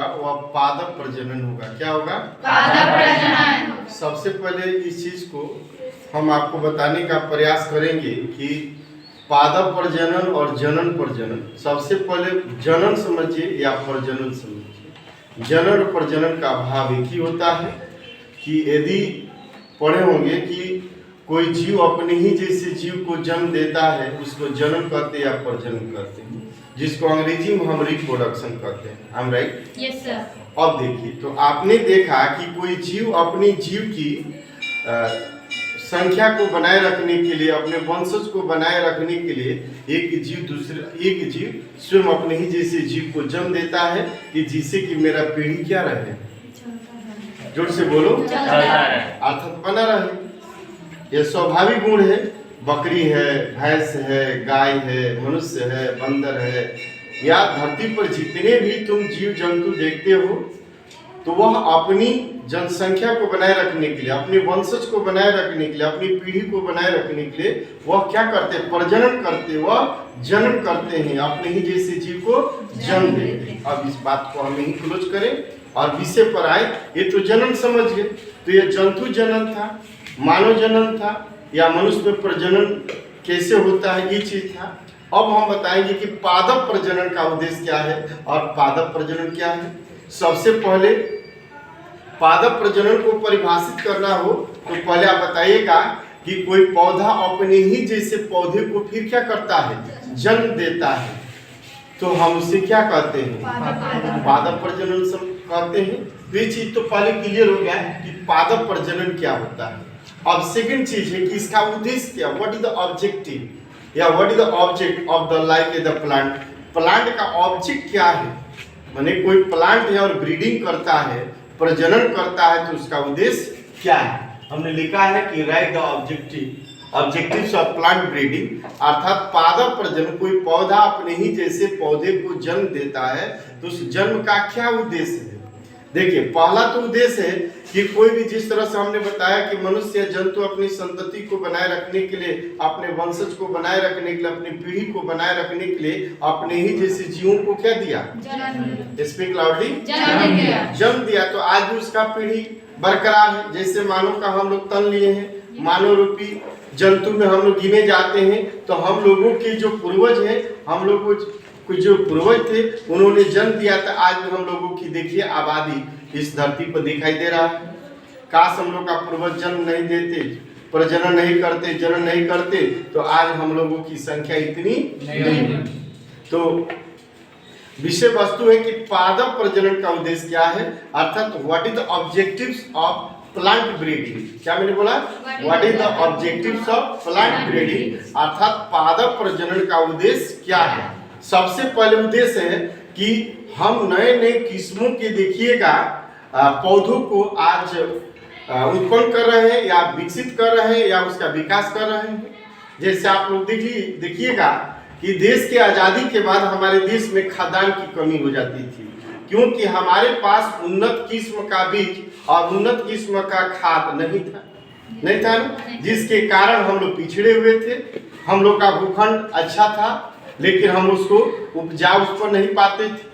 होगा वह पादप प्रजनन होगा। क्या होगा? पादप प्रजनन। सबसे पहले इस चीज को हम आपको बताने का प्रयास करेंगे कि पादप प्रजनन और जनन प्रजनन। सबसे पहले जनन समझिए या प्रजनन समझिए। जनन और प्रजनन का भाव एक ही होता है कि यदि पढ़े होंगे कि कोई जीव अपने ही जैसे जीव को जन्म देता है उसको जनन कहते हैं या प्रजनन कहते हैं, जिसको अंग्रेजी में हम रिप्रोडक्शन कहते हैं। I am right? Yes sir. अब देखिए, तो आपने देखा कि कोई जीव अपनी जीव की संख्या को बनाए रखने के लिए, अपने वंशज को बनाए रखने के लिए एक जीव स्वयं अपने ही जैसे जीव को जन्म देता है कि जिससे कि मेरा पीढ़ी क्या रहे, जोर से बोलो, अर्थात बना रहे। यह स्वाभाविक गुण है। बकरी है, भैंस है, गाय है, मनुष्य है, बंदर है, या धरती पर जितने भी तुम जीव जंतु देखते हो तो वह अपनी जनसंख्या को बनाए रखने के लिए, अपने वंशज को बनाए रखने के लिए, अपनी पीढ़ी को बनाए रखने के लिए वह क्या करते हैं? प्रजनन करते, वह जन्म करते हैं, अपने ही जैसे जीव को जन्म देते हैं। अब इस बात को हम यही क्लोज करें और विषय पर आए। ये तो जनन समझ गए, तो ये जंतु जनन था, मानव जनन था, या मनुष्य में प्रजनन कैसे होता है ये चीज था। अब हम बताएंगे कि पादप प्रजनन का उद्देश्य क्या है और पादप प्रजनन क्या है। सबसे पहले पादप प्रजनन को परिभाषित करना हो तो पहले आप बताइएगा कि कोई पौधा अपने ही जैसे पौधे को फिर क्या करता है? जन्म देता है, तो हम उसे क्या कहते हैं? पादप प्रजनन कहते हैं। ये चीज तो पहले क्लियर हो गया कि पादप प्रजनन क्या होता है। अब सेकंड चीज है कि इसका उद्देश्य क्या, व्हाट इज द ऑब्जेक्टिव या what is the object of the life the plant. Plant का ऑब्जेक्ट क्या है? माने कोई प्लांट है और ब्रीडिंग करता है, प्रजनन करता है, तो उसका उद्देश्य क्या है? हमने लिखा है कि right the objectives of plant breeding, अर्थात पादप प्रजनन। कोई पौधा अपने ही जैसे पौधे को जन्म देता है तो उस जन्म का क्या उद्देश्य है? देखिए, पहला तो उद्देश्य है कि कोई भी, जिस तरह से हमने बताया कि मनुष्य जंतु अपनी संतति को बनाए रखने के लिए, अपने वंशज को बनाए रखने के लिए, अपनी पीढ़ी को बनाए रखने के लिए अपने ही जैसे जीवों को क्या दिया? Speak loudly. जन्म दिया। तो आज भी उसका पीढ़ी बरकरार है। जैसे मानव का हम लोग तन लिए हैं, मानव रूपी जंतु में हम लोग गिने जाते हैं, तो हम लोगों के जो पूर्वज हैं, हम लोगों कुछ जो पूर्वज थे उन्होंने जन्म दिया था। आज भी हम लोगों की देखिए आबादी इस धरती पर दिखाई दे रहा है। काश हम लोग का पूर्वज जन्म नहीं देते, प्रजनन नहीं करते, जनन नहीं करते, तो आज हम लोगों की संख्या इतनी नहीं। तो विषय वस्तु है कि पादप प्रजनन का उद्देश्य क्या है, अर्थात what is the objectives of plant breeding. क्या मैंने बोला? What is the objectives of plant breeding, अर्थात पादप प्रजनन का उद्देश्य क्या है। सबसे पहले उद्देश्य है कि हम नए नए किस्मों के देखिएगा पौधों को आज उत्पन्न कर रहे हैं या विकसित कर रहे हैं या उसका विकास कर रहे हैं। जैसे आप लोग देखिएगा कि देश की आज़ादी के बाद हमारे देश में खाद्यान्न की कमी हो जाती थी, क्योंकि हमारे पास उन्नत किस्म का बीज और उन्नत किस्म का खाद नहीं था जिसके कारण हम लोग पिछड़े हुए थे। हम लोग का भूखंड अच्छा था लेकिन हम उसको उपजाऊ उस पर नहीं पाते थे।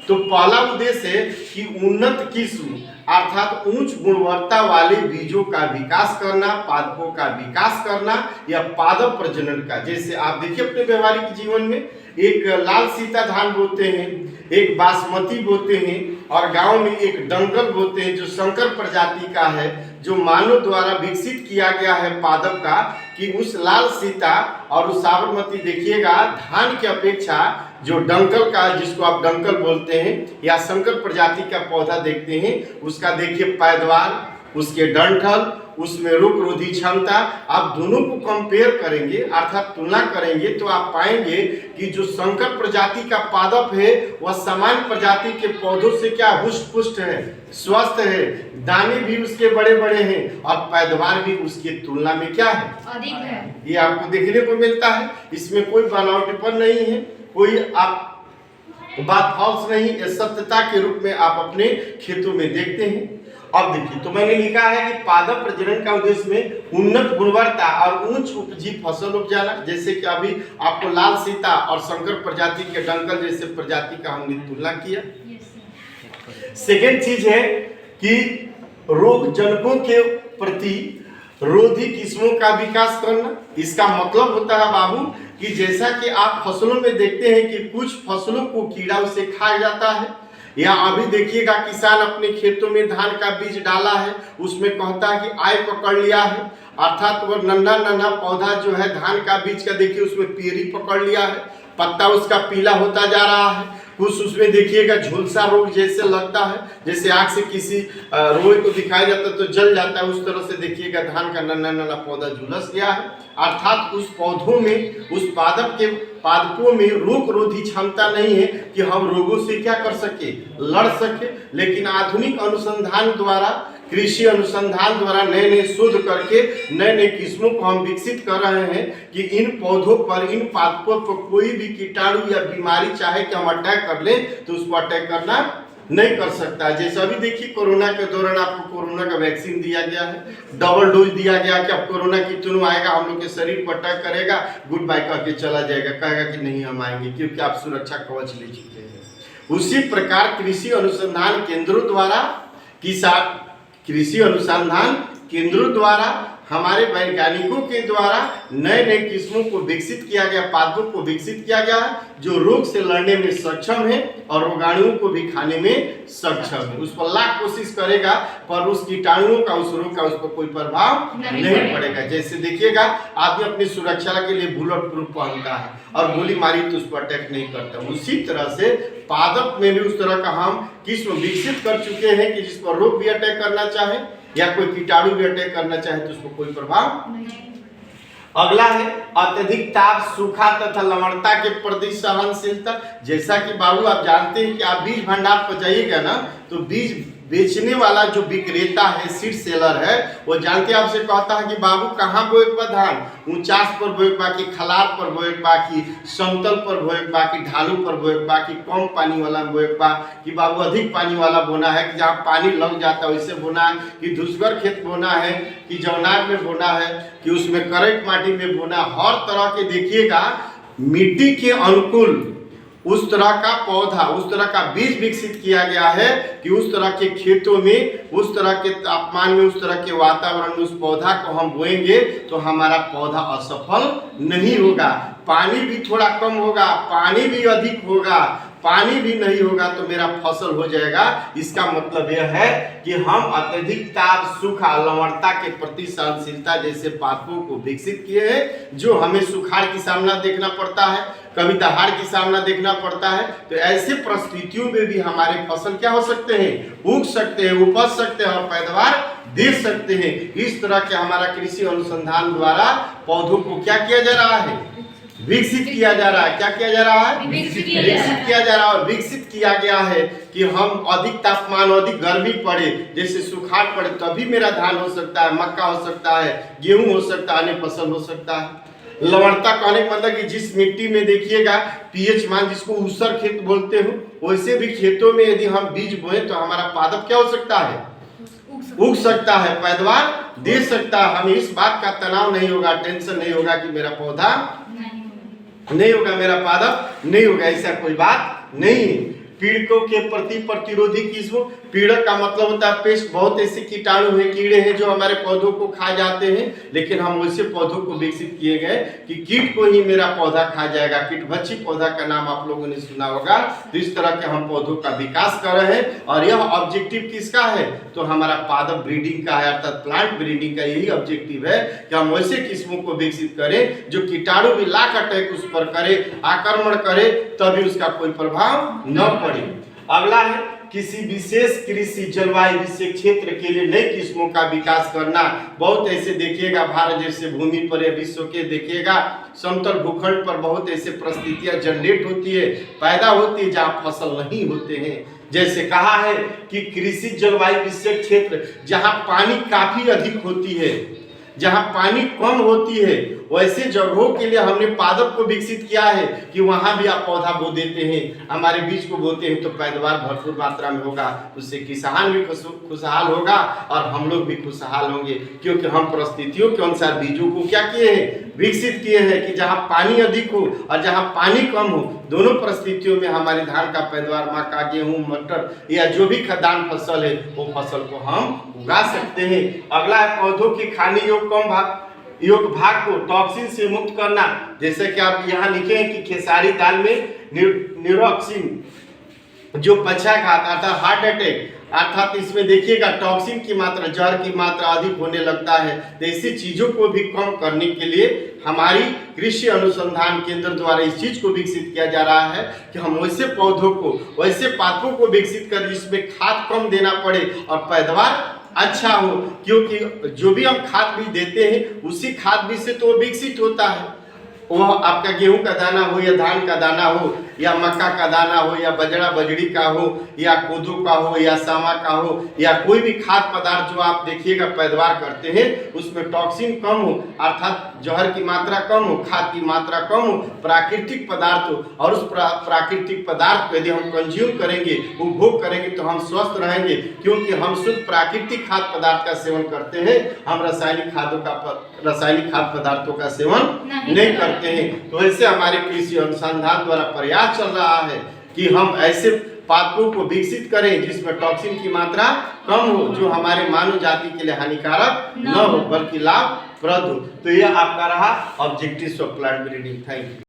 तो पहला उद्देश्य है कि उन्नत किस्म अर्थात उच्च गुणवत्ता वाले बीजों का विकास करना, पादपों का विकास करना या पादप प्रजनन का। जैसे आप देखिए अपने व्यवहारिक जीवन में एक लाल सीता धान बोते हैं, एक बासमती बोते हैं और गांव में एक डंगल बोते हैं जो संकर प्रजाति का है, जो मानव द्वारा विकसित किया गया है पादप का। कि उस लाल सीता और उस साबरमती देखिएगा धान की अपेक्षा जो डंकल का, जिसको आप डंकल बोलते हैं, या संकर प्रजाति का पौधा देखते हैं, उसका देखिए पैदावार, उसके डंठल, उसमें रोग रोधी क्षमता, आप दोनों को कंपेयर करेंगे अर्थात तुलना करेंगे तो आप पाएंगे कि जो संकर प्रजाति का पादप है वह सामान्य प्रजाति के पौधों से क्या हुष्ट पुष्ट है, स्वस्थ है, दाने भी उसके बड़े बड़े हैं और पैदावार भी उसकी तुलना में क्या है? अधिक है। ये आपको देखने को मिलता है। इसमें कोई बनावटीपन नहीं है, कोई आप बात फॉल्स नहीं, ये सत्यता के रूप में आप अपने खेतों में देखते हैं। अब देखिए, तो मैंने लिखा है कि पादप प्रजनन का उद्देश्य में उन्नत गुणवत्ता और उच्च उपजी फसल उपजाना। जैसे कि अभी आपको लाल सीता और संकर प्रजाति के डंकल जैसे प्रजाति का हमने तुलना किया। सेकेंड चीज है कि रोग जनकों के प्रति रोधी किस्मों का विकास करना। इसका मतलब होता है बाबू कि जैसा कि आप फसलों में देखते हैं कि कुछ फसलों को कीड़ा उसे खा जाता है, या अभी देखिएगा किसान अपने खेतों में धान का बीज डाला है, उसमें कहता है कि आय पकड़ लिया है, अर्थात वो नन्हा नन्हा पौधा जो है धान का बीज का देखिए उसमें पेरी पकड़ लिया है, पत्ता उसका पीला होता जा रहा है, कुछ उसमें देखिएगा झुलसा रोग जैसे लगता है, जैसे आग से किसी रोए को दिखाया जाता है तो जल जाता है, उस तरह से देखिएगा धान का नन्हा नन्हा पौधा झुलस गया है। अर्थात उस पौधों में, उस पादपों में रोग रोधी क्षमता नहीं है कि हम रोगों से क्या कर सके, लड़ सके। लेकिन आधुनिक अनुसंधान द्वारा, कृषि अनुसंधान द्वारा नए नए शोध करके नए नए किस्मों को हम विकसित कर रहे हैं कि इन पौधों पर, इन पादपों पर कोई भी कीटाणु या बीमारी चाहे कि हम अटैक कर लें तो उसको अटैक करना नहीं कर सकता। जैसे अभी देखिए कोरोना के दौरान आपको कोरोना का वैक्सीन दिया गया है, डबल डोज दिया गया कि अब कोरोना कितनों आएगा हम लोग के शरीर पर अटैक करेगा, गुड बाय करके चला जाएगा, कहेगा कि नहीं हम आएंगे क्योंकि आप सुरक्षा कवच ले चुके हैं। उसी प्रकार कृषि अनुसंधान केंद्रों द्वारा हमारे वैज्ञानिकों के द्वारा नए नए किस्मों को विकसित किया गया, पादपों को विकसित किया गया है जो रोग से लड़ने में सक्षम है और रोगाणुओं को भी खाने में सक्षम है। उस पर लाख कोशिश करेगा पर उस कीटाणुओं का, उस रोग का उस पर कोई प्रभाव नहीं पड़ेगा। जैसे देखिएगा आदमी अपनी सुरक्षा के लिए बुलेट प्रूफ पहनता है और गोली मारी तो उस पर अटैक नहीं करता। उसी तरह से पादप में भी उस तरह का हम किस्म विकसित कर चुके हैं कि जिस पर रोग भी अटैक करना चाहे या कोई कीटाणु भी अटैक करना चाहे तो उसको कोई प्रभाव नहीं। अगला है अत्यधिक ताप, सूखा तथा लवणता के प्रति सहनशीलता। जैसा कि बाबू आप जानते हैं कि आप बीज भंडार पर जाइएगा ना तो बीज बेचने वाला जो विक्रेता है, सीड सेलर है, वो जानते आपसे कहता है कि बाबू कहाँ बोए बा धान, ऊंचास पर बोए बा कि खलार पर बोए बा कि समतल पर बोए बा कि ढालू पर बोए बा कि कम पानी वाला बोए बा कि बाबू अधिक पानी वाला बोना है कि जहाँ पानी लग जाता है वैसे बोना है कि धूसर खेत बोना है कि जौनार में बोना है कि उसमें करैट माटी में बोना। हर तरह के देखिएगा मिट्टी के अनुकूल उस तरह का पौधा, उस तरह का बीज विकसित किया गया है कि उस तरह के खेतों में, उस तरह के तापमान में, उस तरह के वातावरण में उस पौधा को हम बोएंगे तो हमारा पौधा असफल नहीं होगा। पानी भी थोड़ा कम होगा, पानी भी अधिक होगा, पानी भी नहीं होगा तो मेरा फसल हो जाएगा। इसका मतलब यह है कि हम अत्यधिक ताप, सूखा, लवणता के प्रति सहनशीलता जैसे पादपों को विकसित किए हैं। जो हमें सुखाड़ की सामना देखना पड़ता है, कभी दहाड़ की सामना देखना पड़ता है, तो ऐसे परिस्थितियों में भी हमारे फसल क्या हो सकते हैं, उग सकते हैं, उपज सकते हैं और पैदावार दे सकते हैं। इस तरह के हमारा कृषि अनुसंधान द्वारा पौधों को क्या किया जा रहा है, विकसित किया जा रहा है। क्या किया जा रहा है, विकसित किया जा रहा है। और विकसित किया गया है कि हम अधिक तापमान, अधिक गर्मी पड़े, जैसे सुखाड़ पड़े तभी मेरा धान हो सकता है, मक्का हो सकता है, गेहूं हो सकता है, अन्य फसल हो सकता है। लवणता कहने का मतलब कि जिस मिट्टी में देखिएगा पीएच मान, जिसको ऊसर खेत बोलते हो, वैसे भी खेतों में यदि हम बीज बोए तो हमारा पादप क्या हो सकता है, उग सकता है, पैदावार दे सकता है। हमें इस बात का तनाव नहीं होगा, टेंशन नहीं होगा कि मेरा पौधा नहीं होगा, मेरा पादप नहीं होगा, ऐसा कोई बात नहीं है। पीड़कों के प्रति प्रतिरोधी किस्म, पीड़क का मतलब होता है पेस्ट। बहुत ऐसे कीटाणु हैं, कीड़े हैं जो हमारे पौधों को खा जाते हैं, लेकिन हम वैसे पौधों को विकसित किए गए कि कीट को ही मेरा पौधा खा जाएगा। कीटभक्षी पौधा का नाम आप लोगों ने सुना होगा। तो इस तरह के हम पौधों का विकास कर रहे हैं और यह ऑब्जेक्टिव किसका है, तो हमारा पादप ब्रीडिंग का है, अर्थात प्लांट ब्रीडिंग का यही ऑब्जेक्टिव है कि हम वैसे किस्मों को विकसित करें जो कीटाणु भी लाख अटैक उस पर करे, आक्रमण करे, तभी उसका कोई प्रभाव न पड़े। अगला है किसी विशेष कृषि जलवायु विषय क्षेत्र के लिए नई किस्मों का विकास करना। बहुत ऐसे देखिएगा भारत जैसे भूमि पर या विश्व के देखिएगा समतल भूखंड पर बहुत ऐसे परिस्थितियां जनरेट होती है, पैदा होती है जहाँ फसल नहीं होते हैं। जैसे कहा है कि कृषि जलवायु विषय क्षेत्र जहाँ पानी काफी अधिक होती है, जहाँ पानी कम होती है, वैसे जगहों के लिए हमने पादप को विकसित किया है कि वहां भी आप पौधा बो देते हैं, हमारे बीज को बोते हैं तो पैदावार भरपूर मात्रा में होगा, उससे किसान भी खुशहाल होगा और हम लोग भी खुशहाल होंगे, क्योंकि हम परिस्थितियों के अनुसार बीजों को क्या किए हैं, विकसित किए हैं कि जहां पानी अधिक हो और जहां पानी कम हो, दोनों परिस्थितियों में हमारे धान का पैदावार, मक्का, गेहूं, मटर या जो भी खाद्यान्न फसल है वो फसल को हम उगा सकते हैं। अगला है पौधों के खाने योग्य भाग को टॉक्सिन से मुक्त करना। जैसे कि आप यहाँ लिखे हैं कि खेसारी दाल में न्यूरोक्सिन जो पक्षाघात अर्थात हार्ट अटैक अर्थात इसमें देखिएगा टॉक्सिन की मात्रा, जहर की मात्रा अधिक होने लगता है। तो ऐसी चीजों को भी कम करने के लिए हमारी कृषि अनुसंधान केंद्र द्वारा इस चीज को विकसित किया जा रहा है कि हम वैसे पौधों को, वैसे पादपों को विकसित कर जिसमें खाद कम देना पड़े और पैदावार अच्छा हो, क्योंकि जो भी हम खाद बीज देते हैं उसी खाद बीज से तो वो विकसित होता है। वह आपका गेहूं का दाना हो या धान का दाना हो या मक्का का दाना हो या बजड़ा बजड़ी का हो या कोदो का हो या सावा का हो या कोई भी खाद्य पदार्थ जो आप देखिएगा पैदावार करते हैं उसमें टॉक्सिन कम हो अर्थात जहर की मात्रा कम हो, खाद की मात्रा कम हो, प्राकृतिक पदार्थ हो, और उस प्राकृतिक पदार्थ को यदि हम कंज्यूम करेंगे, उपभोग करेंगे तो हम स्वस्थ रहेंगे, क्योंकि हम शुद्ध प्राकृतिक खाद्य पदार्थ का सेवन करते हैं, हम रासायनिक खाद्य पदार्थों का सेवन नहीं करते हैं। तो ऐसे हमारे कृषि अनुसंधान द्वारा प्रयास चल रहा है कि हम ऐसे पादपों को विकसित करें जिसमें टॉक्सिन की मात्रा कम हो, जो हमारे मानव जाति के लिए हानिकारक न हो बल्कि लाभप्रद हो। तो यह आपका रहा objectives of plant breeding. Thank you.